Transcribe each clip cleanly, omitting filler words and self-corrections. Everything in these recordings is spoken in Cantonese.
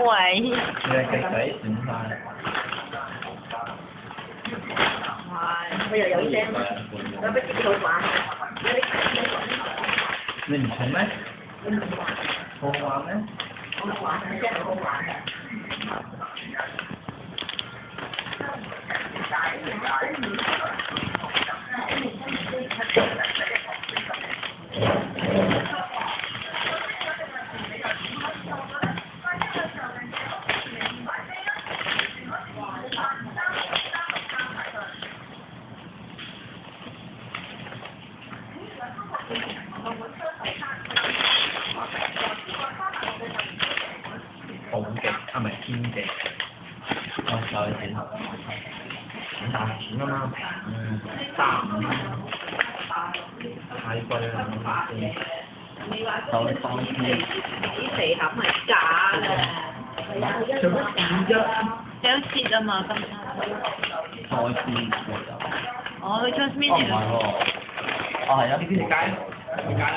位。你係計仔選翻。佢又有聲，有乜嘢好玩？你唔重咩？好玩咩？好玩，真係好玩嘅。好極啊，唔係偏極。我再剪大錢啊嘛，平太貴啦，就放啲。啲地盒係假嘅。做乜剪啫？有切啊嘛，今餐。再切哦，佢 Jasmine 哦唔係喎，哦係啊，呢啲條街，條街啦，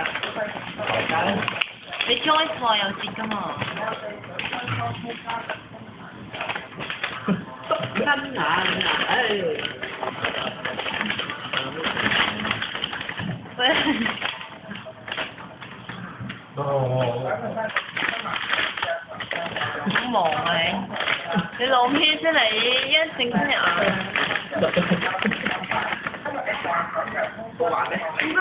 條街咧。你 Joyce 話有切㗎嘛？真眼啊！喂。好忙啊你老咩啫你，一整親隻眼。好玩咩？